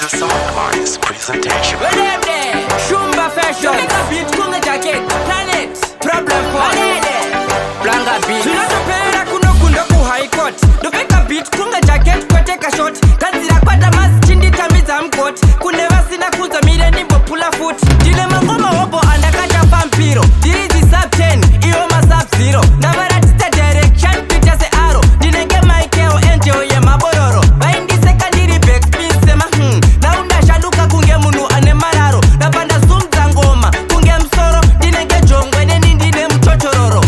The Sound Artist presentation. Where them there? Shumba fashion. Make a beat, kunga jacket. Planet. Problem for Blanga beat. Tunatopera kuno kundo ku high court. Dopeka beat, kunga jacket, kweteka shot. Tanzira kwata mas chindi tamiza mkot. Kuneva sina kuza mire nimbo pula foot. Dile mangoma hobo andakacha vampiro. Dirizi sub 10, iyo ma sub 0. Navaratita direction, pita se arrow. Dinenge maikeo enjo ye mabororo. Baindi secondary back spin sema naunda shaluka kunge munu ane mararo. Napanda sumza ngoma, kunge msoro. Dinenge jongwe neni ndine mchochororo.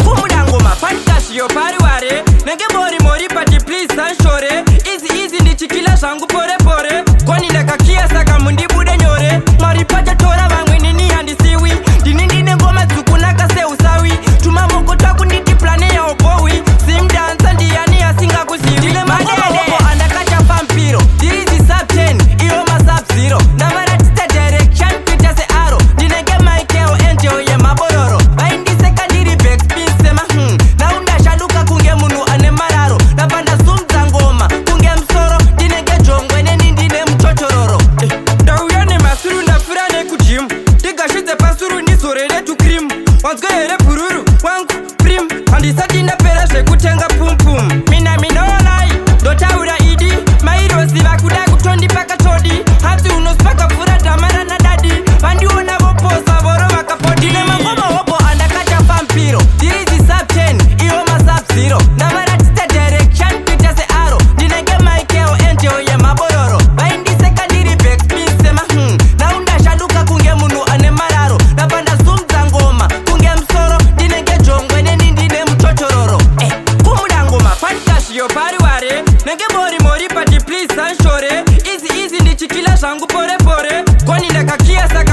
Kumuda ngoma, fantash yo pariware. Nenge mori mori pati please sanshore. Easy ndi chikila shangu pore pore. Kwani ndakakia saka mundibude nyore. Maripata tora vangwe nini handi siwi. Dinindine ngoma zukunaka se usawi. Tumamoko taku niti plane ya obowi. Simdansa ndiyani ya singa kuziwi. Dile mangoma hobo andakacha vampiro. Dirizi sub 10, iyo ma sub 0. Navaratita direction, pita se arrow. Dinenge maikeo enjo ye mabororo. Baindi secondary back spin sema naunda shaluka kunge munu ane mararo. Napanda sumza ngoma, kunge msoro. Dinenge jongwe neni ndine mchochororo. Dauyane masuru na furane kujimu. Digashize pasuru ni sorele tu krim. Wanzgoyere pururu, wangu prim. Handisati na perashe kutenga pum pum. Mina olai, dotaura idi. Mairosi vakuda kutondi paka todi. Hati unospaka fura tamara na dadi. Vandi ona voposa voro vakapodi. Dile mangoma hobo andakacha vampiro. Dirizi sub 10, iyo ma sub 0. Navaratita direction, pita se arrow. Dinenge maikeo enjo ye mabororo. Baindi secondary back spin sema naunda shaluka kunge munu ane mararo. Napanda sumza ngoma, kunge msoro. Dinenge jongwe neni ndine mchochororo. Kumuda ngoma, fantash yo pariware. Nenge mori mori pati please sanshore. Easy ndi chikila shangu pore pore. Kwani ndakakia saka